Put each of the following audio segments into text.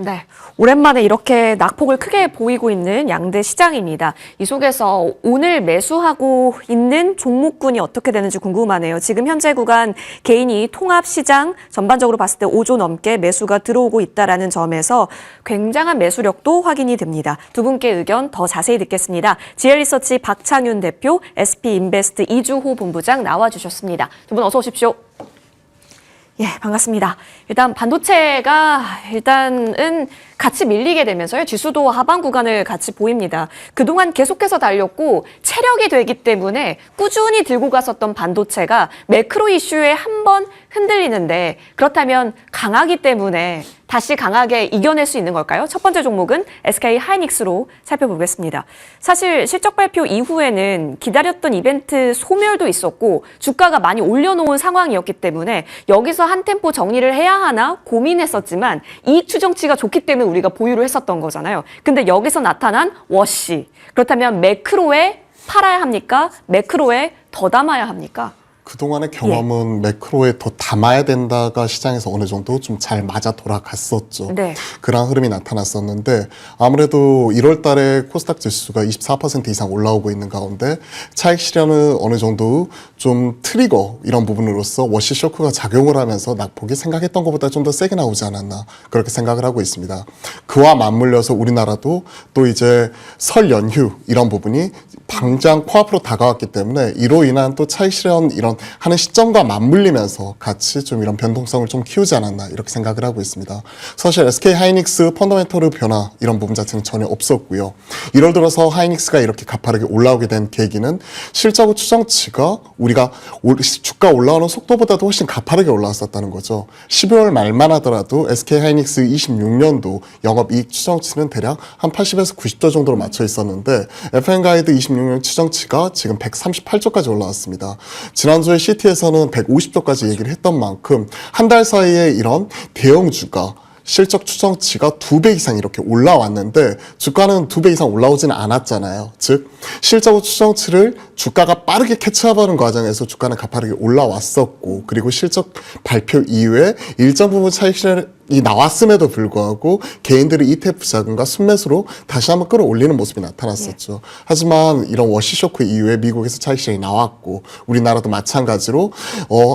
네, 오랜만에 이렇게 낙폭을 크게 보이고 있는 양대 시장입니다. 이 속에서 오늘 매수하고 있는 종목군이 어떻게 되는지 궁금하네요. 지금 현재 구간 개인이 통합시장 전반적으로 봤을 때 5조 넘게 매수가 들어오고 있다는 점에서 굉장한 매수력도 확인이 됩니다. 두 분께 의견 더 자세히 듣겠습니다. GL리서치 박창윤 대표, SP인베스트 이주호 본부장 나와주셨습니다. 두 분 어서 오십시오. 예, 반갑습니다. 일단 반도체가 일단은 같이 밀리게 되면서요. 지수도 하방 구간을 같이 보입니다. 그동안 계속해서 달렸고 체력이 되기 때문에 꾸준히 들고 갔었던 반도체가 매크로 이슈에 한번 흔들리는데 그렇다면 강하기 때문에 다시 강하게 이겨낼 수 있는 걸까요? 첫 번째 종목은 SK 하이닉스로 살펴보겠습니다. 사실 실적 발표 이후에는 기다렸던 이벤트 소멸도 있었고 주가가 많이 올려놓은 상황이었기 때문에 여기서 한 템포 정리를 해야 하나 고민했었지만 이익 추정치가 좋기 때문에 우리가 보유를 했었던 거잖아요. 근데 여기서 나타난 워시. 그렇다면 매크로에 팔아야 합니까? 매크로에 더 담아야 합니까? 그동안의 경험은 매크로에 더 담아야 된다가 시장에서 어느 정도 좀 잘 맞아 돌아갔었죠. 네. 그런 흐름이 나타났었는데 아무래도 1월 달에 코스닥 지수가 24% 이상 올라오고 있는 가운데 차익 실현은 어느 정도 좀 트리거 이런 부분으로서 워시 쇼크가 작용을 하면서 낙폭이 생각했던 것보다 좀 더 세게 나오지 않았나 그렇게 생각을 하고 있습니다. 그와 맞물려서 우리나라도 또 이제 설 연휴 이런 부분이 당장 코앞으로 다가왔기 때문에 이로 인한 또 차익 실현 이런 하는 시점과 맞물리면서 같이 좀 이런 변동성을 좀 키우지 않았나 이렇게 생각을 하고 있습니다. 사실 SK 하이닉스 펀더멘털 변화 이런 부분 자체는 전혀 없었고요. 1월 들어서 하이닉스가 이렇게 가파르게 올라오게 된 계기는 실적 추정치가 우리가 주가 올라오는 속도보다도 훨씬 가파르게 올라왔었다는 거죠. 12월 말만 하더라도 SK 하이닉스 26년도 영업이익 추정치는 대략 한 80에서 90조 정도로 맞춰 있었는데 FM 가이드 26년 추정치가 지금 138조까지 올라왔습니다. 지난주에 CT에서는 150조까지 얘기를 했던 만큼 한 달 사이에 이런 대형주가 실적 추정치가 2배 이상 이렇게 올라왔는데 주가는 2배 이상 올라오지는 않았잖아요. 즉 실적 추정치를 주가가 빠르게 캐치업하는 과정에서 주가는 가파르게 올라왔었고 그리고 실적 발표 이후에 일정 부분 차익 실현이 나왔음에도 불구하고 개인들의 ETF 자금과 순매수로 다시 한번 끌어올리는 모습이 나타났었죠. 하지만 이런 워시 쇼크 이후에 미국에서 차익 실현이 나왔고 우리나라도 마찬가지로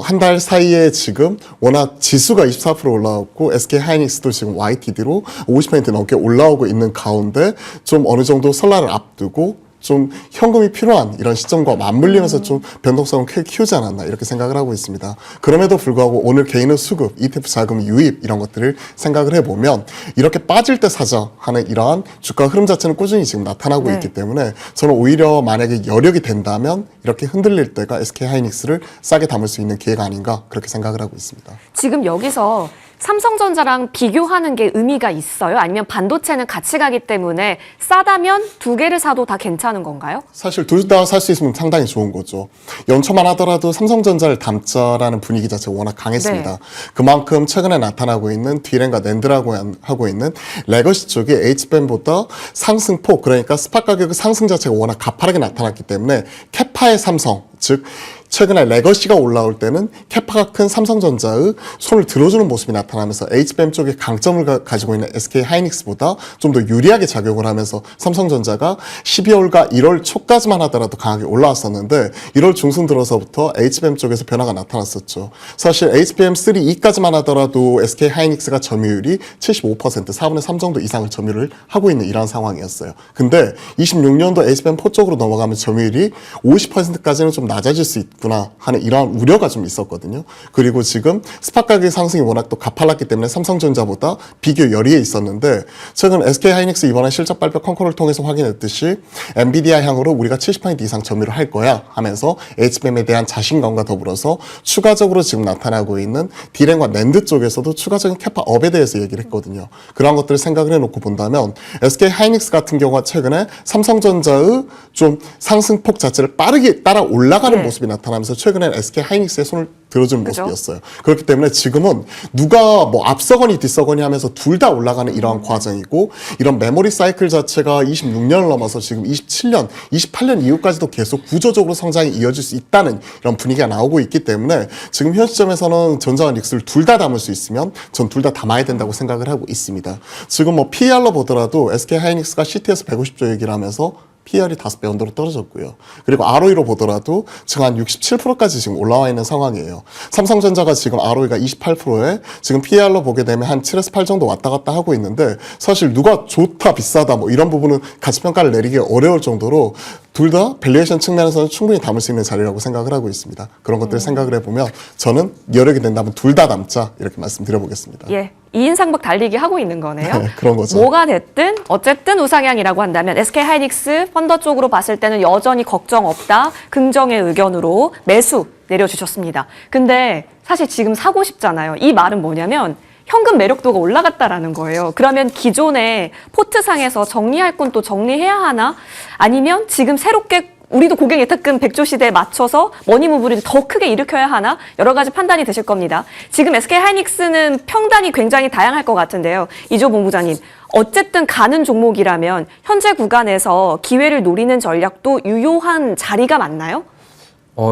한 달 사이에 지금 워낙 지수가 24% 올라왔고 SK 하이닉스도 지금 YTD로 50% 넘게 올라오고 있는 가운데 좀 어느 정도 설날을 앞두고 좀 현금이 필요한 이런 시점과 맞물리면서 좀 변동성을 크게 키우지 않았나 이렇게 생각을 하고 있습니다. 그럼에도 불구하고 오늘 개인의 수급, ETF 자금 유입 이런 것들을 생각을 해보면 이렇게 빠질 때 사자 하는 이러한 주가 흐름 자체는 꾸준히 지금 나타나고 있기 때문에 저는 오히려 만약에 여력이 된다면 이렇게 흔들릴 때가 SK 하이닉스를 싸게 담을 수 있는 기회가 아닌가 그렇게 생각을 하고 있습니다. 지금 여기서 삼성전자랑 비교하는 게 의미가 있어요? 아니면 반도체는 같이 가기 때문에 싸다면 두 개를 사도 다 괜찮은 건가요? 사실 둘 다 살 수 있으면 상당히 좋은 거죠. 연초만 하더라도 삼성전자를 담자라는 분위기 자체가 워낙 강했습니다. 네. 그만큼 최근에 나타나고 있는 D램과 낸드라고 하고 있는 레거시 쪽이 HBM보다 상승폭, 그러니까 스팟 가격의 상승 자체가 워낙 가파르게 나타났기 때문에 캐파의 삼성, 즉 최근에 레거시가 올라올 때는 캐파가 큰 삼성전자의 손을 들어주는 모습이 나타나면서 HBM 쪽에 강점을 가지고 있는 SK 하이닉스보다 좀 더 유리하게 작용을 하면서 삼성전자가 12월과 1월 초까지만 하더라도 강하게 올라왔었는데 1월 중순 들어서부터 HBM 쪽에서 변화가 나타났었죠. 사실 HBM3E까지만 하더라도 SK 하이닉스가 점유율이 75%, 4분의 3 정도 이상을 점유를 하고 있는 이런 상황이었어요. 근데 26년도 HBM4 쪽으로 넘어가면 점유율이 50%까지는 좀 낮아질 수 있구나 하는 이러한 우려가 좀 있었거든요. 그리고 지금 스팟 가격 상승이 워낙 또 가팔랐기 때문에 삼성전자보다 비교 열의에 있었는데 최근 SK 하이닉스 이번에 실적 발표 컨콜을 통해서 확인했듯이 엔비디아 향으로 우리가 70% 이상 점유를 할 거야 하면서 HBM에 대한 자신감과 더불어서 추가적으로 지금 나타나고 있는 D램과 낸드 쪽에서도 추가적인 캐파 업에 대해서 얘기를 했거든요. 그런 것들을 생각을 해놓고 본다면 SK 하이닉스 같은 경우가 최근에 삼성전자의 좀 상승폭 자체를 빠르게 따라 올라가는 모습이 나타나 나타나면서 최근엔 SK 하이닉스에 손을 들어주는 그죠? 모습이었어요. 그렇기 때문에 지금은 누가 뭐 앞서거니 뒤서거니 하면서 둘 다 올라가는 이러한 과정이고, 이런 메모리 사이클 자체가 26년을 넘어서 지금 27년, 28년 이후까지도 계속 구조적으로 성장이 이어질 수 있다는 이런 분위기가 나오고 있기 때문에 지금 현 시점에서는 전자와 닉스를 둘 다 담을 수 있으면 전 둘 다 담아야 된다고 생각을 하고 있습니다. 지금 뭐 PER로 보더라도 SK 하이닉스가 CT에서 150조 얘기를 하면서 PER이 5배 언더로 떨어졌고요. 그리고 ROE로 보더라도 지금 한 67%까지 지금 올라와 있는 상황이에요. 삼성전자가 지금 ROE가 28%에 지금 PER로 보게 되면 한 7에서 8 정도 왔다 갔다 하고 있는데, 사실 누가 좋다 비싸다 뭐 이런 부분은 가치평가를 내리기 어려울 정도로 둘 다 밸류에이션 측면에서는 충분히 담을 수 있는 자리라고 생각을 하고 있습니다. 그런 것들 생각을 해보면 저는 여력이 된다면 둘 다 담자 이렇게 말씀드려보겠습니다. 예, 2인 상박 달리기 하고 있는 거네요. 네, 그런 거죠. 뭐가 됐든 어쨌든 우상향이라고 한다면 SK 하이닉스 펀더 쪽으로 봤을 때는 여전히 걱정 없다. 긍정의 의견으로 매수 내려주셨습니다. 근데 사실 지금 사고 싶잖아요. 이 말은 뭐냐면 현금 매력도가 올라갔다라는 거예요. 그러면 기존의 포트상에서 정리할 건 또 정리해야 하나? 아니면 지금 새롭게 우리도 고객 예탁금 100조 시대에 맞춰서 머니무브를 더 크게 일으켜야 하나? 여러 가지 판단이 되실 겁니다. 지금 SK 하이닉스는 평단이 굉장히 다양할 것 같은데요. 이조 본부장님, 어쨌든 가는 종목이라면 현재 구간에서 기회를 노리는 전략도 유효한 자리가 맞나요?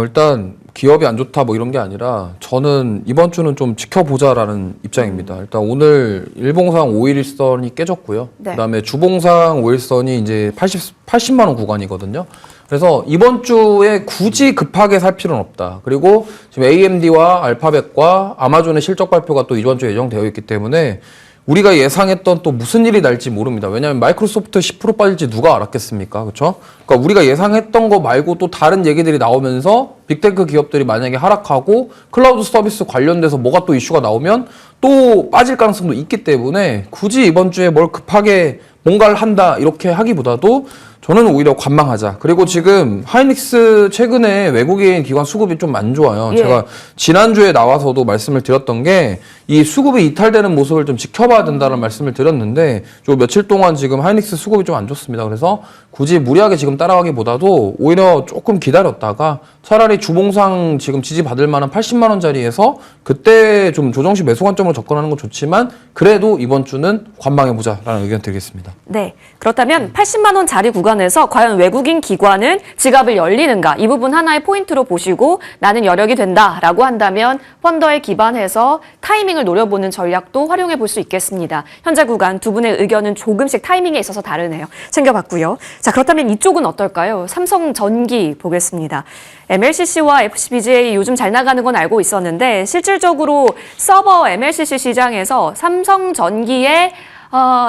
일단 기업이 안 좋다 뭐 이런 게 아니라 저는 이번 주는 좀 지켜보자라는 입장입니다. 일단 오늘 일봉상 5일선이 깨졌고요. 네. 그다음에 주봉상 5일선이 이제 80만 원 구간이거든요. 그래서 이번 주에 굳이 급하게 살 필요는 없다. 그리고 지금 AMD와 알파벳과 아마존의 실적 발표가 또 이번 주에 예정되어 있기 때문에 우리가 예상했던 또 무슨 일이 날지 모릅니다. 왜냐하면 마이크로소프트 10% 빠질지 누가 알았겠습니까? 그렇죠? 그러니까 우리가 예상했던 거 말고 또 다른 얘기들이 나오면서 빅테크 기업들이 만약에 하락하고 클라우드 서비스 관련돼서 뭐가 또 이슈가 나오면 또 빠질 가능성도 있기 때문에 굳이 이번 주에 뭘 급하게 뭔가를 한다 이렇게 하기보다도 저는 오히려 관망하자. 그리고 지금 하이닉스 최근에 외국인 기관 수급이 좀 안 좋아요. 예. 제가 지난주에 나와서도 말씀을 드렸던 게 이 수급이 이탈되는 모습을 좀 지켜봐야 된다는 말씀을 드렸는데 요 며칠 동안 지금 하이닉스 수급이 좀 안 좋습니다. 그래서 굳이 무리하게 지금 따라가기보다도 오히려 조금 기다렸다가 차라리 주봉상 지금 지지받을 만한 80만 원짜리에서 그때 좀 조정식 매수 관점으로 접근하는 건 좋지만 그래도 이번 주는 관망해보자라는 의견 드리겠습니다. 네. 그렇다면 80만 원 자리 구간에서 과연 외국인 기관은 지갑을 열리는가? 이 부분 하나의 포인트로 보시고 나는 여력이 된다라고 한다면 펀더에 기반해서 타이밍을 노려보는 전략도 활용해 볼 수 있겠습니다. 현재 구간 두 분의 의견은 조금씩 타이밍에 있어서 다르네요. 챙겨봤고요. 자, 그렇다면 이쪽은 어떨까요? 삼성전기 보겠습니다. MLCC와 FCBGA 요즘 잘 나가는 건 알고 있었는데 실질적으로 서버 MLCC 시장에서 삼성전기의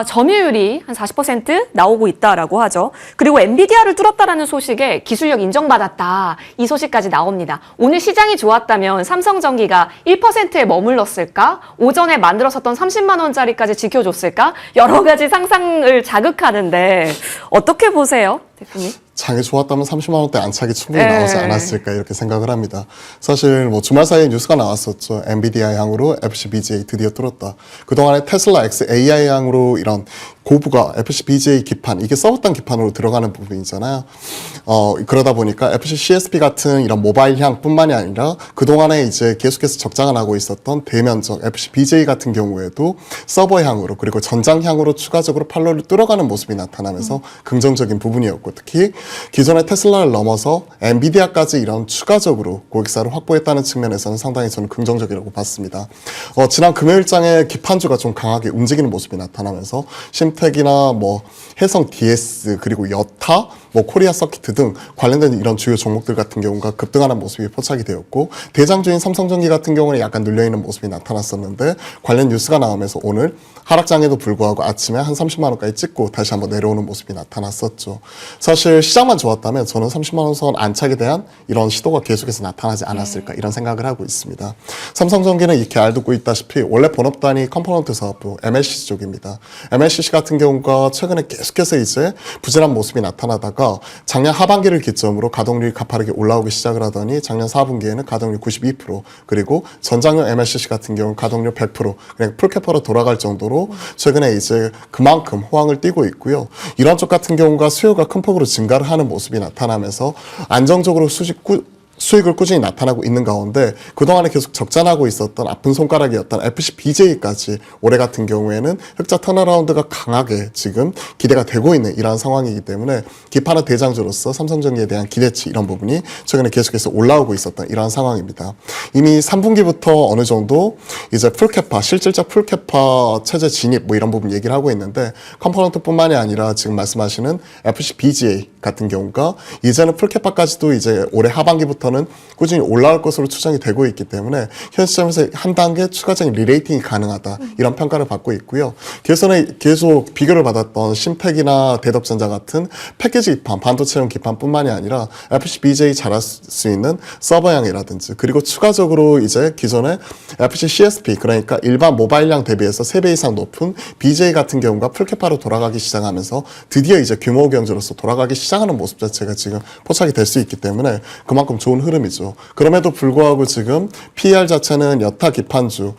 점유율이 한 40% 나오고 있다라고 하죠. 그리고 엔비디아를 뚫었다라는 소식에 기술력 인정받았다. 이 소식까지 나옵니다. 오늘 시장이 좋았다면 삼성전기가 1%에 머물렀을까? 오전에 만들었었던 30만 원짜리까지 지켜줬을까? 여러 가지 상상을 자극하는데 어떻게 보세요, 대표님? 장이 좋았다면 30만 원대 안착이 충분히 네. 나오지 않았을까 이렇게 생각을 합니다. 사실 뭐 주말 사이에 뉴스가 나왔었죠. 엔비디아 향으로 FCBGA 드디어 뚫었다. 그동안에 테슬라 X AI 향으로 이런 고부가 FCBGA 기판, 이게 써왔던 기판으로 들어가는 부분이잖아요. 그러다 보니까 FC CSP 같은 이런 모바일 향뿐만이 아니라 그동안에 이제 계속해서 적자가 나고 있었던 대면적 FCBGA 같은 경우에도 서버 향으로 그리고 전장 향으로 추가적으로 판로를 뚫어가는 모습이 나타나면서 긍정적인 부분이었고, 특히 기존의 테슬라를 넘어서 엔비디아까지 이런 추가적으로 고객사를 확보했다는 측면에서는 상당히 저는 긍정적이라고 봤습니다. 지난 금요일장에 기판주가 좀 강하게 움직이는 모습이 나타나면서 심텍이나 뭐 해성 DS 그리고 여타, 뭐 코리아 서키트 등 관련된 이런 주요 종목들 같은 경우가 급등하는 모습이 포착이 되었고, 대장주인 삼성전기 같은 경우는 약간 눌려있는 모습이 나타났었는데 관련 뉴스가 나오면서 오늘 하락장에도 불구하고 아침에 한 30만 원까지 찍고 다시 한번 내려오는 모습이 나타났었죠. 사실 시장만 좋았다면 저는 30만 원 선 안착에 대한 이런 시도가 계속해서 나타나지 않았을까 이런 생각을 하고 있습니다. 삼성전기는 이렇게 알고 있다시피 원래 본업단이 컴포넌트 사업부 MLCC 쪽입니다. MLCC 같은 경우가 최근에 계속해서 이제 부진한 모습이 나타나다가 작년 하반기를 기점으로 가동률이 가파르게 올라오기 시작을 하더니 작년 4분기에는 가동률 92% 그리고 전장용 MLCC 같은 경우는 가동률 100% 그냥 풀캐퍼로 돌아갈 정도로 최근에 이제 그만큼 호황을 띠고 있고요. 이런 쪽 같은 경우가 수요가 큰 폭으로 증가를 하는 모습이 나타나면서 안정적으로 수직 수익을 꾸준히 나타나고 있는 가운데 그동안에 계속 적자나고 있었던 아픈 손가락이었던 FCBJ까지 올해 같은 경우에는 흑자 턴어라운드가 강하게 지금 기대가 되고 있는 이러한 상황이기 때문에 기판의 대장주로서 삼성전기에 대한 기대치 이런 부분이 최근에 계속해서 올라오고 있었던 이러한 상황입니다. 이미 3분기부터 어느 정도 이제 풀캐파, 실질적 풀캐파 체제 진입 뭐 이런 부분 얘기를 하고 있는데 컴포넌트뿐만이 아니라 지금 말씀하시는 FCBGA 같은 경우가 이제는 풀캐파까지도 이제 올해 하반기부터는 꾸준히 올라올 것으로 추정이 되고 있기 때문에 현 시점에서 한 단계 추가적인 리레이팅이 가능하다 이런 평가를 받고 있고요. 개선에 계속 비교를 받았던 신팩이나 대덕전자 같은 패키지 기판, 반도체용 기판뿐만이 아니라 FCBJ 잘할 수 있는 서버형이라든지 그리고 추가적으로 이제 기존의 FC CSP 그러니까 일반 모바일량 대비해서 3배 이상 높은 BJ 같은 경우가 풀캐파로 돌아가기 시작하면서 드디어 이제 규모 경제로서 돌아가기 시작하는 모습 자체가 지금 포착이 될 수 있기 때문에 그만큼 좋은 흐름이죠. 그럼에도 불구하고 지금 PER 자체는 여타 기판주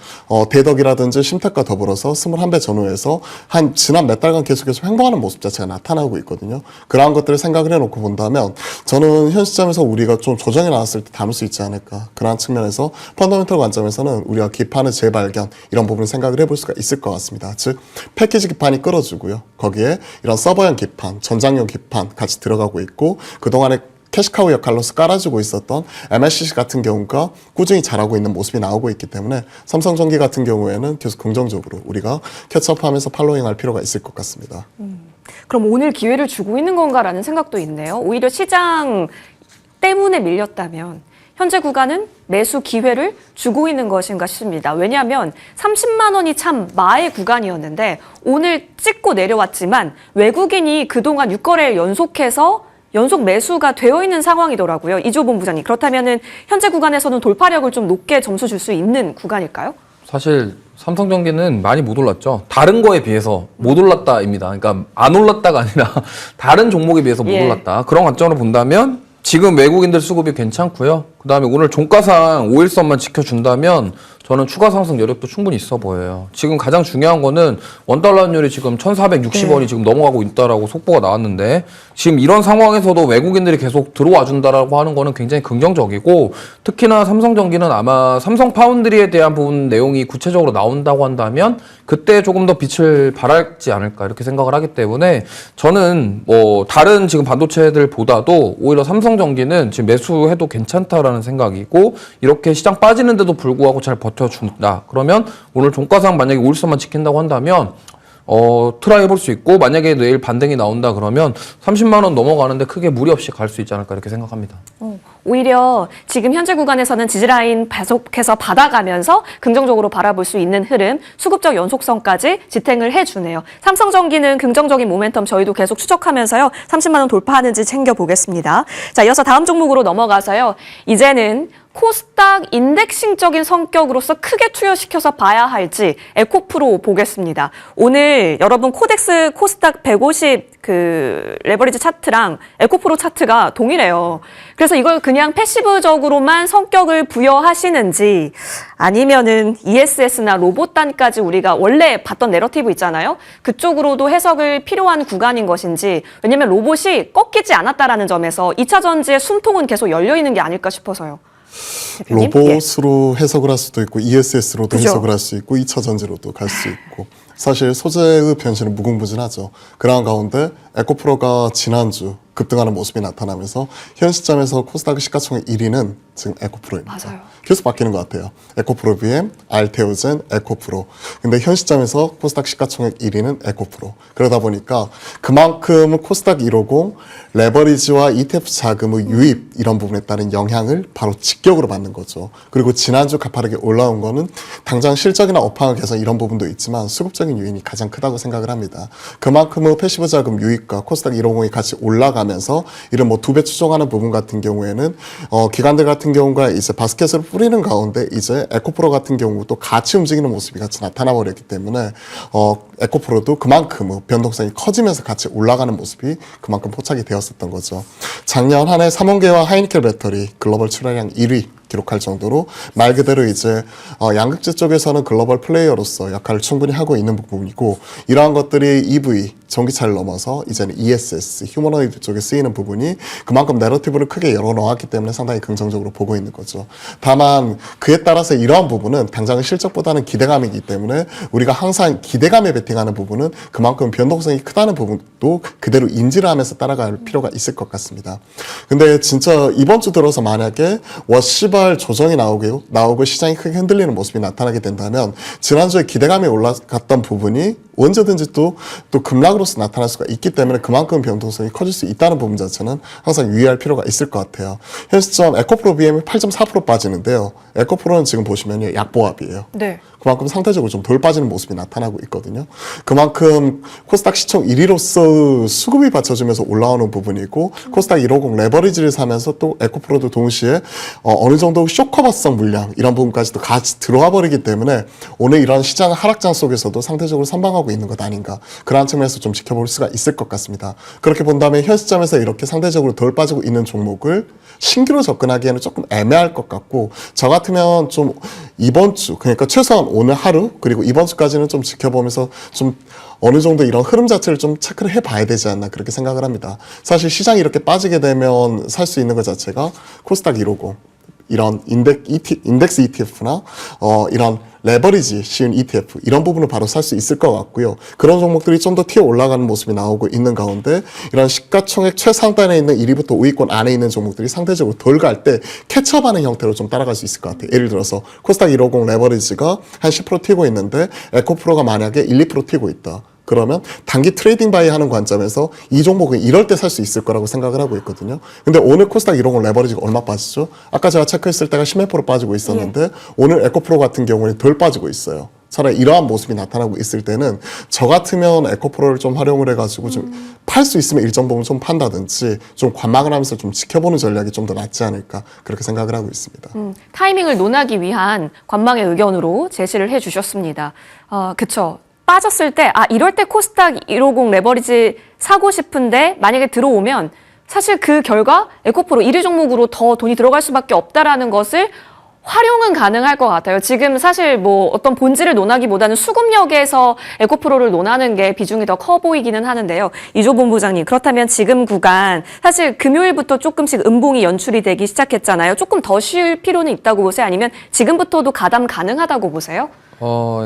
대덕이라든지 심택과 더불어서 21배 전후에서 한 지난 몇 달간 계속해서 횡보하는 모습 자체가 나타나고 있거든요. 그러한 것들을 생각을 해놓고 본다면 저는 현 시점에서 우리가 좀 조정이 나왔을 때 담을 수 있지 않을까. 그러한 측면에서 펀더멘털 관점에서는 우리가 기판의 재발견 이런 부분을 생각을 해볼 수가 있을 것 같습니다. 즉 패키지 기판이 끌어주고요. 거기에 이런 서버형 기판, 전장용 기판 같이 들어가고 있고 그동안에 캐시카우 역할로서 깔아주고 있었던 MLCC 같은 경우가 꾸준히 잘하고 있는 모습이 나오고 있기 때문에 삼성전기 같은 경우에는 계속 긍정적으로 우리가 캐치업하면서 팔로잉할 필요가 있을 것 같습니다. 그럼 오늘 기회를 주고 있는 건가라는 생각도 있네요. 오히려 시장 때문에 밀렸다면 현재 구간은 매수 기회를 주고 있는 것인가 싶습니다. 왜냐하면 30만 원이 참 마의 구간이었는데 오늘 찍고 내려왔지만 외국인이 그동안 6거래일 연속 매수가 되어 있는 상황이더라고요. 이조 본부장님. 그렇다면은 현재 구간에서는 돌파력을 좀 높게 점수 줄 수 있는 구간일까요? 사실 삼성전기는 많이 못 올랐죠. 다른 거에 비해서 못 올랐다입니다. 그러니까 안 올랐다가 아니라 다른 종목에 비해서 못 올랐다. 그런 관점으로 본다면 지금 외국인들 수급이 괜찮고요. 그다음에 오늘 종가상 5일선만 지켜준다면 저는 추가 상승 여력도 충분히 있어 보여요. 지금 가장 중요한 거는 원달러 환율이 지금 1,460원이 지금 넘어가고 있다라고 속보가 나왔는데 지금 이런 상황에서도 외국인들이 계속 들어와 준다라고 하는 거는 굉장히 긍정적이고 특히나 삼성전기는 아마 삼성 파운드리에 대한 부분 내용이 구체적으로 나온다고 한다면 그때 조금 더 빛을 발하지 않을까 이렇게 생각을 하기 때문에 저는 뭐 다른 지금 반도체들보다도 오히려 삼성전기는 지금 매수해도 괜찮다라는 생각이고 이렇게 시장 빠지는데도 불구하고 잘 버텨준다. 그러면 오늘 종가상 만약에 5일선만 지킨다고 한다면 트라이 해볼 수 있고 만약에 내일 반등이 나온다 그러면 30만 원 넘어가는데 크게 무리 없이 갈 수 있지 않을까 이렇게 생각합니다. 오히려 지금 현재 구간에서는 지지라인 계속해서 받아가면서 긍정적으로 바라볼 수 있는 흐름, 수급적 연속성까지 지탱을 해주네요. 삼성전기는 긍정적인 모멘텀 저희도 계속 추적하면서요. 30만 원 돌파하는지 챙겨보겠습니다. 자, 이어서 다음 종목으로 넘어가서요. 이제는 코스닥 인덱싱적인 성격으로서 크게 투여시켜서 봐야 할지 에코프로 보겠습니다. 오늘 여러분 코덱스 코스닥 150 레버리지 차트랑 에코프로 차트가 동일해요. 그래서 이걸 그냥 패시브적으로만 성격을 부여하시는지 아니면은 ESS나 로봇단까지 우리가 원래 봤던 내러티브 있잖아요. 그쪽으로도 해석을 필요한 구간인 것인지 왜냐면 로봇이 꺾이지 않았다라는 점에서 2차 전지의 숨통은 계속 열려 있는 게 아닐까 싶어서요. 대표님? 로봇으로 해석을 할 수도 있고 ESS로도 그죠? 해석을 할 수 있고 2차 전지로도 갈 수 있고 사실 소재의 변신은 무궁무진하죠. 그런 가운데 에코프로가 지난주 급등하는 모습이 나타나면서 현 시점에서 코스닥 시가총액 1위는 지금 에코프로입니다. 맞아요. 계속 바뀌는 것 같아요. 에코프로 BM, 알테오젠, 에코프로. 근데 현 시점에서 코스닥 시가총액 1위는 에코프로. 그러다 보니까 그만큼 코스닥 150 레버리지와 ETF 자금의 유입 이런 부분에 따른 영향을 바로 직격으로 받는 거죠. 그리고 지난주 가파르게 올라온 거는 당장 실적이나 업황을 개선 이런 부분도 있지만 수급적인 요인이 가장 크다고 생각을 합니다. 그만큼의 패시브 자금 유입과 코스닥 150이 같이 올라가면서 이런 뭐 2배 추종하는 부분 같은 경우에는 기관들 같은 경우가 이제 바스켓을 뿌리는 가운데 이제 에코프로 같은 경우도 같이 움직이는 모습이 같이 나타나 버렸기 때문에 에코프로도 그만큼 변동성이 커지면서 같이 올라가는 모습이 그만큼 포착이 되었었던 거죠. 작년 한 해 삼원계와 하이니켈 배터리 글로벌 출하량 1위 기록할 정도로 말 그대로 이제 양극재 쪽에서는 글로벌 플레이어로서 역할을 충분히 하고 있는 부분이고 이러한 것들이 EV 전기차를 넘어서 이제는 ESS 휴머노이드 쪽에 쓰이는 부분이 그만큼 내러티브를 크게 열어놓았기 때문에 상당히 긍정적으로 보고 있는 거죠. 다만 그에 따라서 이러한 부분은 당장의 실적보다는 기대감이기 때문에 우리가 항상 기대감에 베팅하는 부분은 그만큼 변동성이 크다는 부분도 그대로 인지를 하면서 따라갈 필요가 있을 것 같습니다. 근데 진짜 이번 주 들어서 만약에 워시발 조정이 나오고 시장이 크게 흔들리는 모습이 나타나게 된다면 지난주에 기대감이 올라갔던 부분이 언제든지 또 급락으로서 나타날 수가 있기 때문에 그만큼 변동성이 커질 수 있다는 부분 자체는 항상 유의할 필요가 있을 것 같아요. 현 시점 에코프로 BM이 8.4% 빠지는데요. 에코프로는 지금 보시면요, 약보합이에요. 네. 그만큼 상대적으로 좀 덜 빠지는 모습이 나타나고 있거든요. 그만큼 코스닥 시총 1위로서 수급이 받쳐주면서 올라오는 부분이고 코스닥 150 레버리지를 사면서 또 에코프로도 동시에 어느 정도 쇼커버성 물량 이런 부분까지도 같이 들어와 버리기 때문에 오늘 이런 시장 하락장 속에서도 상대적으로 선방하고 있는 것 아닌가 그러한 측면에서 좀 지켜볼 수가 있을 것 같습니다. 그렇게 본다면 현 시점에서 이렇게 상대적으로 덜 빠지고 있는 종목을 신규로 접근하기에는 조금 애매할 것 같고 저 같으면 좀 이번 주 그러니까 최소한 오늘 하루 그리고 이번 주까지는 좀 지켜보면서 좀 어느 정도 이런 흐름 자체를 좀 체크를 해봐야 되지 않나 그렇게 생각을 합니다. 사실 시장이 이렇게 빠지게 되면 살 수 있는 것 자체가 코스닥 150 이런 인덱스 ETF나 이런 레버리지 쉬운 ETF 이런 부분을 바로 살 수 있을 것 같고요. 그런 종목들이 좀 더 튀어 올라가는 모습이 나오고 있는 가운데 이런 시가총액 최상단에 있는 1위부터 5위권 안에 있는 종목들이 상대적으로 덜 갈 때 캐치업하는 형태로 좀 따라갈 수 있을 것 같아요. 예를 들어서 코스닥 150 레버리지가 한 10% 튀고 있는데 에코프로가 만약에 1, 2% 튀고 있다. 그러면 단기 트레이딩 바이 하는 관점에서 이 종목은 이럴 때 살 수 있을 거라고 생각을 하고 있거든요. 근데 오늘 코스닥 150 레버리지가 얼마 빠지죠? 아까 제가 체크했을 때가 10몇% 빠지고 있었는데 오늘 에코프로 같은 경우는 덜 빠지고 있어요. 차라리 이러한 모습이 나타나고 있을 때는 저 같으면 에코프로를 좀 활용을 해가지고 좀 팔 수 있으면 일정 부분 좀 판다든지 좀 관망을 하면서 좀 지켜보는 전략이 좀 더 낫지 않을까 그렇게 생각을 하고 있습니다. 타이밍을 논하기 위한 관망의 의견으로 제시를 해주셨습니다. 그쵸. 빠졌을 때, 이럴 때 코스닥 150 레버리지 사고 싶은데 만약에 들어오면 사실 그 결과 에코프로 1위 종목으로 더 돈이 들어갈 수밖에 없다라는 것을 활용은 가능할 것 같아요. 지금 사실 뭐 어떤 본질을 논하기보다는 수급력에서 에코프로를 논하는 게 비중이 더 커 보이기는 하는데요. 이조 본부장님, 그렇다면 지금 구간 사실 금요일부터 조금씩 음봉이 연출이 되기 시작했잖아요. 조금 더 쉴 필요는 있다고 보세요? 아니면 지금부터도 가담 가능하다고 보세요?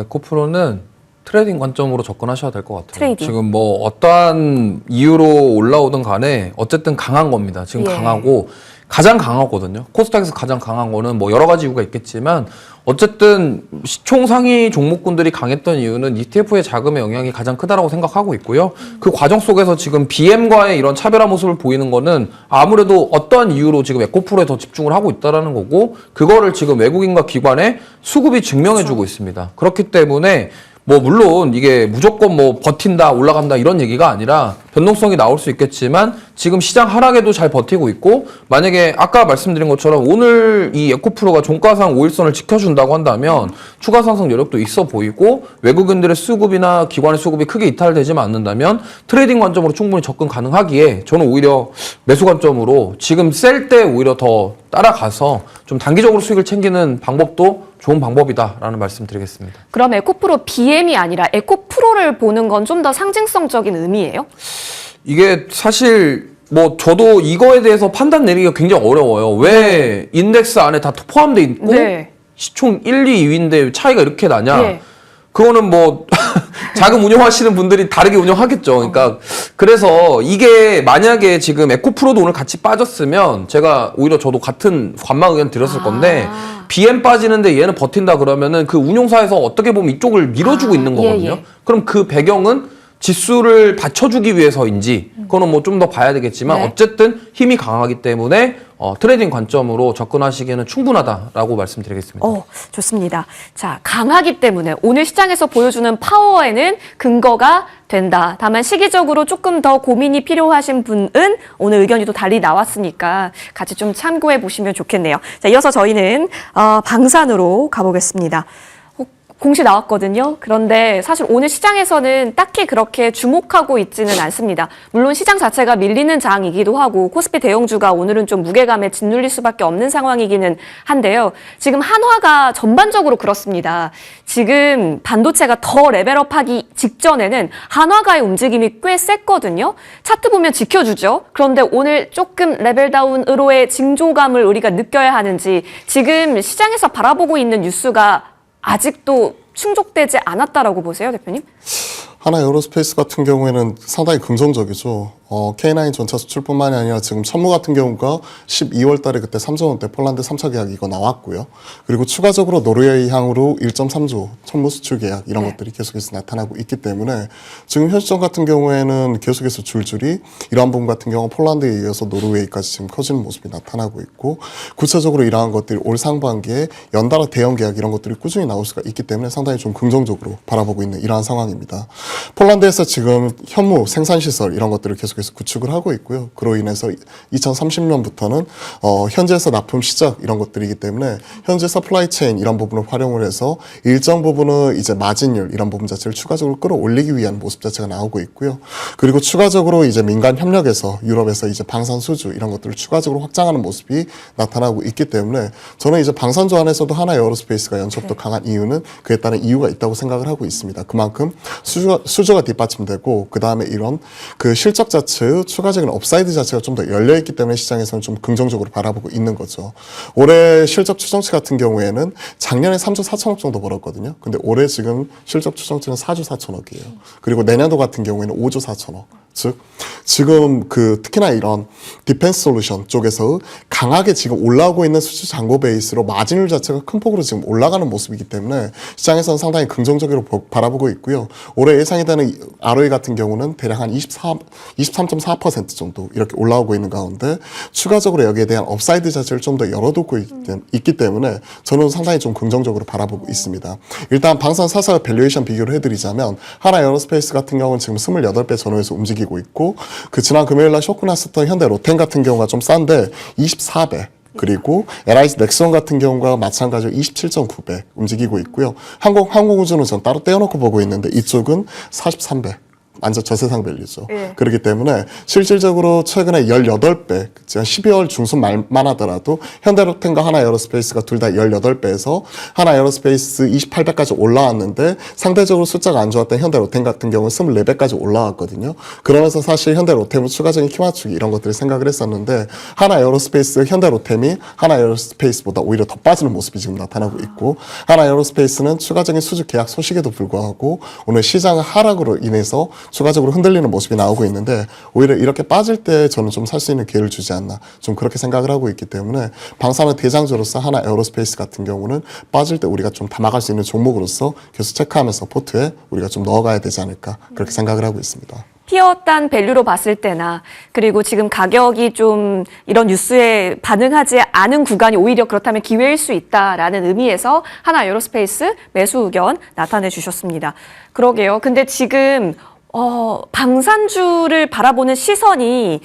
에코프로는 트레이딩 관점으로 접근하셔야 될 것 같아요. 트레이딩. 지금 뭐 어떠한 이유로 올라오든 간에 어쨌든 강한 겁니다. 지금 예. 강하고 가장 강하거든요. 코스닥에서 가장 강한 거는 뭐 여러 가지 이유가 있겠지만 어쨌든 시총 상위 종목군들이 강했던 이유는 ETF의 자금의 영향이 가장 크다라고 생각하고 있고요. 그 과정 속에서 지금 BM과의 이런 차별화 모습을 보이는 거는 아무래도 어떠한 이유로 지금 에코프로에 더 집중을 하고 있다라는 거고 그거를 지금 외국인과 기관의 수급이 증명해주고 있습니다. 그렇기 때문에 뭐 물론 이게 무조건 뭐 버틴다 올라간다 이런 얘기가 아니라 변동성이 나올 수 있겠지만 지금 시장 하락에도 잘 버티고 있고 만약에 아까 말씀드린 것처럼 오늘 이 에코프로가 종가상 5일선을 지켜준다고 한다면 추가 상승 여력도 있어 보이고 외국인들의 수급이나 기관의 수급이 크게 이탈되지만 않는다면 트레이딩 관점으로 충분히 접근 가능하기에 저는 오히려 매수 관점으로 지금 셀 때 오히려 더 따라가서 좀 단기적으로 수익을 챙기는 방법도 좋은 방법이다라는 말씀 드리겠습니다. 그럼 에코프로 BM이 아니라 에코프로를 보는 건 좀 더 상징성적인 의미예요? 이게 사실 뭐 저도 이거에 대해서 판단 내리기가 굉장히 어려워요. 왜 인덱스 안에 다 포함돼 있고 네. 시총 1, 2, 2위인데 차이가 이렇게 나냐? 네. 그거는 뭐 자금 운용하시는 분들이 다르게 운영하겠죠. 그러니까 그래서 이게 만약에 지금 에코프로도 오늘 같이 빠졌으면 제가 오히려 저도 같은 관망 의견 드렸을 건데 BM 빠지는데 얘는 버틴다 그러면은 그 운용사에서 어떻게 보면 이쪽을 밀어주고 있는 거거든요. 예. 그럼 그 배경은 지수를 받쳐주기 위해서인지 그거는 뭐 좀 더 봐야 되겠지만 네. 어쨌든 힘이 강하기 때문에 트레이딩 관점으로 접근하시기에는 충분하다라고 말씀드리겠습니다. 좋습니다. 자, 강하기 때문에 오늘 시장에서 보여주는 파워에는 근거가 된다. 다만 시기적으로 조금 더 고민이 필요하신 분은 오늘 의견이 또 달리 나왔으니까 같이 좀 참고해 보시면 좋겠네요. 자, 이어서 저희는 방산으로 가보겠습니다. 공시 나왔거든요. 그런데 사실 오늘 시장에서는 딱히 그렇게 주목하고 있지는 않습니다. 물론 시장 자체가 밀리는 장이기도 하고 코스피 대형주가 오늘은 좀 무게감에 짓눌릴 수밖에 없는 상황이기는 한데요. 지금 한화가 전반적으로 그렇습니다. 지금 반도체가 더 레벨업하기 직전에는 한화가의 움직임이 꽤 셌거든요. 차트 보면 지켜주죠. 그런데 오늘 조금 레벨다운으로의 징조감을 우리가 느껴야 하는지 지금 시장에서 바라보고 있는 뉴스가 아직도 충족되지 않았다라고 보세요, 대표님? 하나 에어로스페이스 같은 경우에는 상당히 긍정적이죠. K9 전차 수출뿐만이 아니라 지금 천무 같은 경우가 12월 달에 그때 3조 원대 폴란드 3차 계약 이거 나왔고요. 그리고 추가적으로 노르웨이 향으로 1.3조 천무 수출 계약 이런 것들이 계속해서 나타나고 있기 때문에 지금 현 시점 같은 경우에는 계속해서 줄줄이 이러한 부분 같은 경우 폴란드에 이어서 노르웨이까지 지금 커지는 모습이 나타나고 있고 구체적으로 이러한 것들이 올 상반기에 연달아 대형 계약 이런 것들이 꾸준히 나올 수가 있기 때문에 상당히 좀 긍정적으로 바라보고 있는 이러한 상황입니다. 폴란드에서 지금 현무 생산시설 이런 것들을 계속해서 구축을 하고 있고요. 그로 인해서 2030년부터는 현지에서 납품 시작 이런 것들이기 때문에 현재 서플라이 체인 이런 부분을 활용을 해서 일정 부분은 이제 마진율 이런 부분 자체를 추가적으로 끌어올리기 위한 모습 자체가 나오고 있고요. 그리고 추가적으로 이제 민간 협력에서 유럽에서 이제 방산 수주 이런 것들을 추가적으로 확장하는 모습이 나타나고 있기 때문에 저는 이제 방산주 안에서도 하나 에어로스페이스가 연첩도 강한 이유는 그에 따른 이유가 있다고 생각을 하고 있습니다. 그만큼 수주가 뒷받침되고 그 다음에 이런 그 실적 자체 추가적인 업사이드 자체가 좀 더 열려있기 때문에 시장에서는 좀 긍정적으로 바라보고 있는 거죠. 올해 실적 추정치 같은 경우에는 작년에 3조 4천억 정도 벌었거든요. 근데 올해 지금 실적 추정치는 4조 4천억이에요. 그리고 내년도 같은 경우에는 5조 4천억. 즉 지금 그 특히나 이런 디펜스 솔루션 쪽에서 강하게 지금 올라오고 있는 수주 잔고 베이스로 마진율 자체가 큰 폭으로 지금 올라가는 모습이기 때문에 시장에서는 상당히 긍정적으로 바라보고 있고요. 올해 예상이 되는 ROE 같은 경우는 대략 한 23.4% 정도 이렇게 올라오고 있는 가운데 추가적으로 여기에 대한 업사이드 자체를 좀 더 열어두고 있기 때문에 저는 상당히 좀 긍정적으로 바라보고 있습니다. 일단 방산 4사 밸류에이션 비교를 해드리자면 하나 에어로스페이스 같은 경우는 지금 28배 전후에서 움직이고 있고 그 지난 금요일날 쇼크 났었던 현대 로템 같은 경우가 좀 싼데 24배 그리고 LIS 넥스원 같은 경우가 마찬가지로 27.9배 움직이고 있고요. 항공우주는 전 따로 떼어놓고 보고 있는데 이쪽은 43배. 완전 저세상 밸류죠. 예. 그렇기 때문에 실질적으로 최근에 18배, 12월 중순 말만 하더라도 현대로템과 하나 에어로스페이스가 둘 다 18배에서 하나 에어로스페이스 28배까지 올라왔는데 상대적으로 숫자가 안 좋았던 현대로템 같은 경우는 24배까지 올라왔거든요. 그러면서 사실 현대로템은 추가적인 키 맞추기 이런 것들을 생각을 했었는데 하나 에어로스페이스, 현대로템이 하나 에어로스페이스보다 오히려 더 빠지는 모습이 지금 나타나고 있고 하나 에어로스페이스는 추가적인 수주 계약 소식에도 불구하고 오늘 시장 하락으로 인해서 추가적으로 흔들리는 모습이 나오고 있는데 오히려 이렇게 빠질 때 저는 좀 살 수 있는 기회를 주지 않나 좀 그렇게 생각을 하고 있기 때문에 방산의 대장주로서 하나 에어로스페이스 같은 경우는 빠질 때 우리가 좀 담아갈 수 있는 종목으로서 계속 체크하면서 포트에 우리가 좀 넣어가야 되지 않을까 그렇게 생각을 하고 있습니다. 피어단 밸류로 봤을 때나 그리고 지금 가격이 좀 이런 뉴스에 반응하지 않은 구간이 오히려 그렇다면 기회일 수 있다라는 의미에서 하나 에어로스페이스 매수 의견 나타내 주셨습니다. 그러게요. 근데 지금 방산주를 바라보는 시선이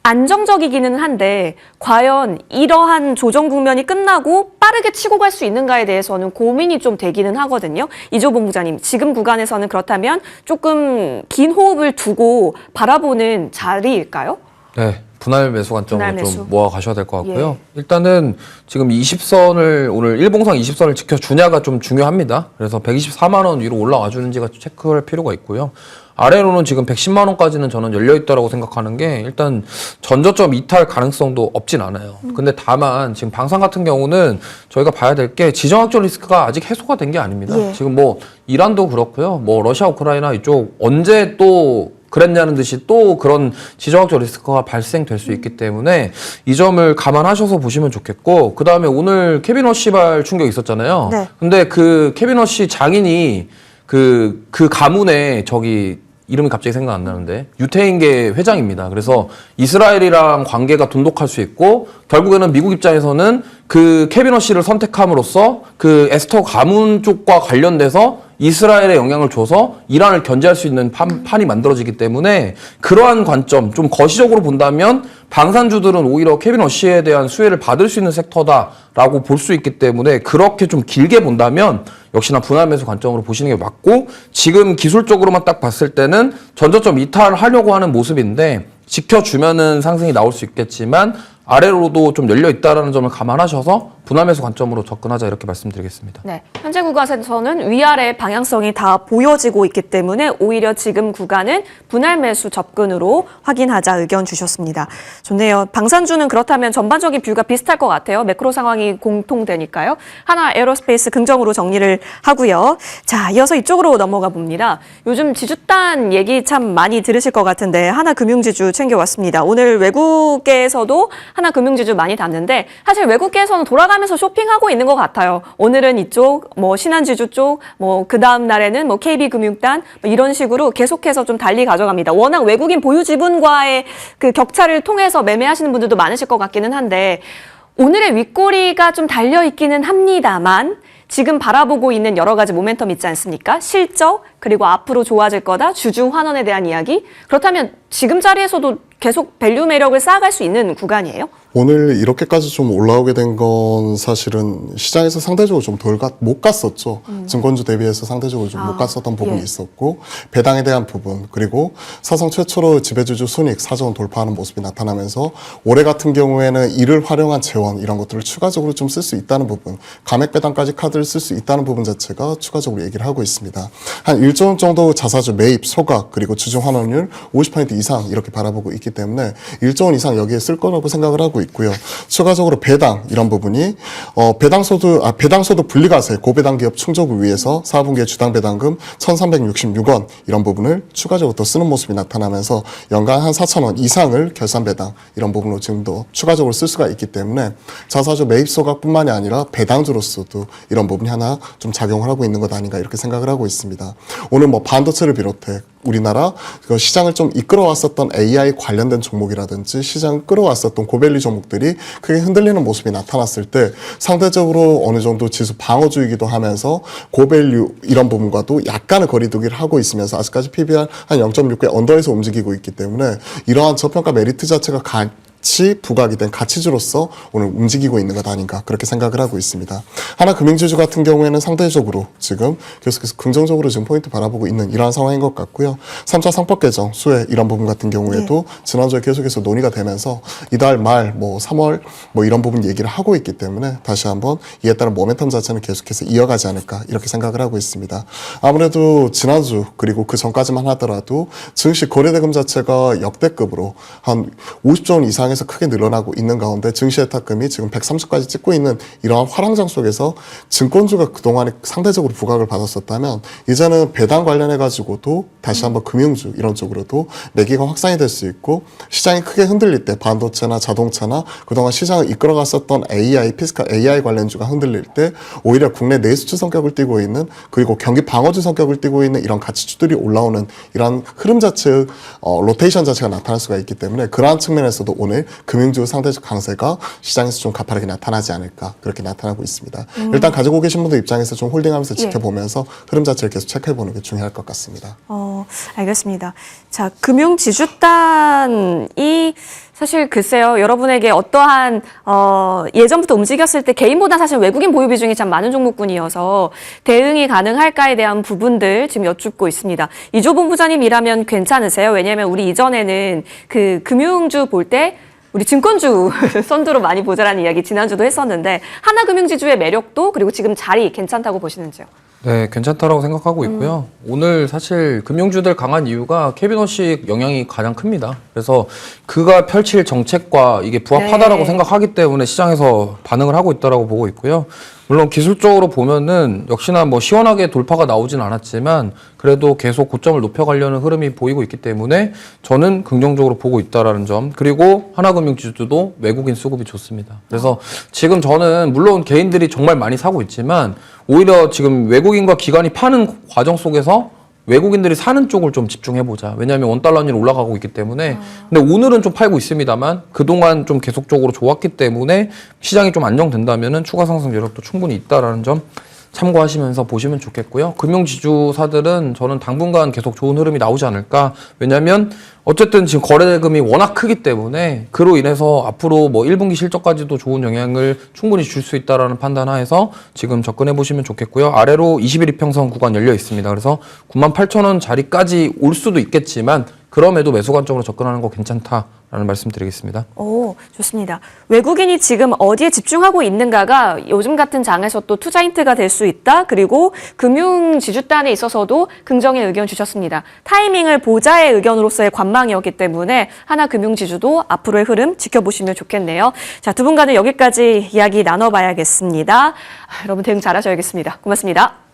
안정적이기는 한데 과연 이러한 조정 국면이 끝나고 빠르게 치고 갈 수 있는가에 대해서는 고민이 좀 되기는 하거든요. 이조 본부장님, 지금 구간에서는 그렇다면 조금 긴 호흡을 두고 바라보는 자리일까요? 네. 분할 매수 관점으로 분할 매수. 좀 모아 가셔야 될 것 같고요. 예. 일단은 지금 20선을 오늘 일봉상 20선을 지켜주냐가 좀 중요합니다. 그래서 124만 원 위로 올라와 주는지가 체크할 필요가 있고요. 아래로는 지금 110만 원까지는 저는 열려 있다라고 생각하는 게 일단 전저점 이탈 가능성도 없진 않아요. 근데 다만 지금 방산 같은 경우는 저희가 봐야 될 게 지정학적 리스크가 아직 해소가 된 게 아닙니다. 예. 지금 뭐 이란도 그렇고요. 뭐 러시아 우크라이나 이쪽 언제 또 그랬냐는 듯이 또 그런 지정학적 리스크가 발생될 수 있기 때문에 이 점을 감안하셔서 보시면 좋겠고, 그 다음에 오늘 케빈 허시발 충격 있었잖아요. 네. 근데 그 케빈 허시 장인이 그 가문에 이름이 갑자기 생각 안 나는데 유태인계 회장입니다. 그래서 이스라엘이랑 관계가 돈독할 수 있고 결국에는 미국 입장에서는 그 케빈 허시를 선택함으로써 그 에스터 가문 쪽과 관련돼서 이스라엘에 영향을 줘서 이란을 견제할 수 있는 판이 만들어지기 때문에 그러한 관점, 좀 거시적으로 본다면 방산주들은 오히려 케빈 러시에 대한 수혜를 받을 수 있는 섹터다라고 볼 수 있기 때문에 그렇게 좀 길게 본다면 역시나 분할 매수 관점으로 보시는 게 맞고, 지금 기술적으로만 딱 봤을 때는 전저점 이탈을 하려고 하는 모습인데 지켜주면은 상승이 나올 수 있겠지만 아래로도 좀 열려 있다라는 점을 감안하셔서 분할 매수 관점으로 접근하자, 이렇게 말씀드리겠습니다. 네, 현재 구간에서는 위아래 방향성이 다 보여지고 있기 때문에 오히려 지금 구간은 분할 매수 접근으로 확인하자 의견 주셨습니다. 좋네요. 방산주는 그렇다면 전반적인 뷰가 비슷할 것 같아요. 매크로 상황이 공통되니까요. 하나 에어로스페이스 긍정으로 정리를 하고요. 자, 이어서 이쪽으로 넘어가 봅니다. 요즘 지주단 얘기 참 많이 들으실 것 같은데 하나 금융지주 챙겨왔습니다. 오늘 외국계에서도 하나 금융지주 많이 닿는데 사실 외국계에서는 돌아가면서 쇼핑하고 있는 것 같아요. 오늘은 이쪽, 뭐 신한지주 쪽, 뭐 그 다음 날에는 뭐 KB금융단 뭐 이런 식으로 계속해서 좀 달리 가져갑니다. 워낙 외국인 보유 지분과의 그 격차를 통해서 매매하시는 분들도 많으실 것 같기는 한데 오늘의 윗꼬리가 좀 달려 있기는 합니다만 지금 바라보고 있는 여러 가지 모멘텀 있지 않습니까? 실적, 그리고 앞으로 좋아질 거다, 주중 환원에 대한 이야기. 그렇다면 지금 자리에서도 계속 밸류 매력을 쌓아갈 수 있는 구간이에요? 오늘 이렇게까지 좀 올라오게 된 건 사실은 시장에서 상대적으로 좀 못 갔었죠. 증권주 대비해서 상대적으로 좀 못 갔었던 부분이 예. 있었고, 배당에 대한 부분, 그리고 사상 최초로 지배주주 순익 4조 원 돌파하는 모습이 나타나면서 올해 같은 경우에는 이를 활용한 재원 이런 것들을 추가적으로 좀 쓸 수 있다는 부분, 감액 배당까지 카드를 쓸 수 있다는 부분 자체가 추가적으로 얘기를 하고 있습니다. 한 1조 원 정도 자사주 매입, 소각, 그리고 주중 환원율 50% 이상 이렇게 바라보고 있기 때문에 1조 원 이상 여기에 쓸 거라고 생각을 하고 있고요. 추가적으로 배당 이런 부분이 배당소득 분리과세 고배당 기업 충족을 위해서 4분기에 주당 배당금 1,366원 이런 부분을 추가적으로 더 쓰는 모습이 나타나면서 연간 한 4,000원 이상을 결산 배당 이런 부분으로 지금도 추가적으로 쓸 수가 있기 때문에 자사주 매입 소각뿐만이 아니라 배당주로서도 이런 부분이 하나 좀 작용을 하고 있는 것 아닌가 이렇게 생각을 하고 있습니다. 오늘 뭐 반도체를 비롯해 우리나라 시장을 좀 이끌어왔었던 AI 관련된 종목이라든지 시장을 끌어왔었던 고밸류 종목들이 크게 흔들리는 모습이 나타났을 때 상대적으로 어느 정도 지수 방어주이기도 하면서 고밸류 이런 부분과도 약간의 거리두기를 하고 있으면서 아직까지 PBR 한 0.6배 언더에서 움직이고 있기 때문에 이러한 저평가 메리트 자체가 같이 부각이 된 가치주로서 오늘 움직이고 있는 것 아닌가 그렇게 생각을 하고 있습니다. 하나금융지주 같은 경우에는 상대적으로 지금 계속해서 긍정적으로 지금 포인트 바라보고 있는 이러한 상황인 것 같고요. 3차 상법 개정 수혜 이런 부분 같은 경우에도 지난주에 계속해서 논의가 되면서 이달 말 뭐 3월 뭐 이런 부분 얘기를 하고 있기 때문에 다시 한번 이에 따른 모멘텀 자체는 계속해서 이어가지 않을까 이렇게 생각을 하고 있습니다. 아무래도 지난주 그리고 그 전까지만 하더라도 증시 거래대금 자체가 역대급으로 한 50조 원 이상에서 크게 늘어나고 있는 가운데 증시 예탁금이 지금 130까지 찍고 있는 이러한 화랑장 속에서 증권주가 그동안에 상대적으로 부각을 받았었다면 이제는 배당 관련해 가지고도 다시 한번 금융주 이런 쪽으로도 매기가 확산이 될 수 있고 시장이 크게 흔들릴 때 반도체나 자동차나 그동안 시장을 이끌어갔었던 피스칼 AI 관련주가 흔들릴 때 오히려 국내 내수주 성격을 띠고 있는 그리고 경기 방어주 성격을 띠고 있는 이런 가치주들이 올라오는 이런 흐름 자체의 로테이션 자체가 나타날 수가 있기 때문에 그러한 측면에서도 오늘 금융주 상대적 강세가 시장에서 좀 가파르게 나타나지 않을까 그렇게 나타나고 있습이 일단 가지고 계신 분들 입장에서 좀 홀딩하면서 지켜보면서 흐름 자체를 계속 체크해보는 게 중요할 것 같습니다. 알겠습니다. 자, 금융지주단이 사실 글쎄요, 여러분에게 어떠한 예전부터 움직였을 때 개인보다 사실 외국인 보유 비중이 참 많은 종목군이어서 대응이 가능할까에 대한 부분들 지금 여쭙고 있습니다. 이조 본부장님이라면 괜찮으세요? 왜냐하면 우리 이전에는 그 금융주 볼 때 우리 증권주 선두로 많이 보자라는 이야기 지난주도 했었는데 하나금융지주의 매력도 그리고 지금 자리 괜찮다고 보시는지요? 네, 괜찮다라고 생각하고 있고요. 오늘 사실 금융주들 강한 이유가 케빈 워식 영향이 가장 큽니다. 그래서 그가 펼칠 정책과 이게 부합하다라고 생각하기 때문에 시장에서 반응을 하고 있다라고 보고 있고요. 물론 기술적으로 보면은 역시나 뭐 시원하게 돌파가 나오진 않았지만 그래도 계속 고점을 높여가려는 흐름이 보이고 있기 때문에 저는 긍정적으로 보고 있다라는 점. 그리고 하나금융지주도 외국인 수급이 좋습니다. 그래서 지금 저는 물론 개인들이 정말 많이 사고 있지만 오히려 지금 외국인과 기관이 파는 과정 속에서 외국인들이 사는 쪽을 좀 집중해보자. 왜냐하면 원달러율이 올라가고 있기 때문에. 근데 오늘은 좀 팔고 있습니다만 그동안 좀 계속적으로 좋았기 때문에 시장이 좀 안정된다면은 추가 상승 여력도 충분히 있다라는 점 참고하시면서 보시면 좋겠고요. 금융지주사들은 저는 당분간 계속 좋은 흐름이 나오지 않을까. 왜냐하면 어쨌든 지금 거래대금이 워낙 크기 때문에 그로 인해서 앞으로 뭐 1분기 실적까지도 좋은 영향을 충분히 줄 수 있다라는 판단하에서 지금 접근해 보시면 좋겠고요. 아래로 21 이평선 구간 열려 있습니다. 그래서 98,000원 자리까지 올 수도 있겠지만 그럼에도 매수 관점으로 접근하는 거 괜찮다라는 말씀 드리겠습니다. 오, 좋습니다. 외국인이 지금 어디에 집중하고 있는가가 요즘 같은 장에서 또 투자 힌트가 될 수 있다. 그리고 금융 지주단에 있어서도 긍정의 의견 주셨습니다. 타이밍을 보자의 의견으로서의 관망이었기 때문에 하나금융지주도 앞으로의 흐름 지켜보시면 좋겠네요. 자, 두 분과는 여기까지 이야기 나눠봐야겠습니다. 여러분 대응 잘하셔야겠습니다. 고맙습니다.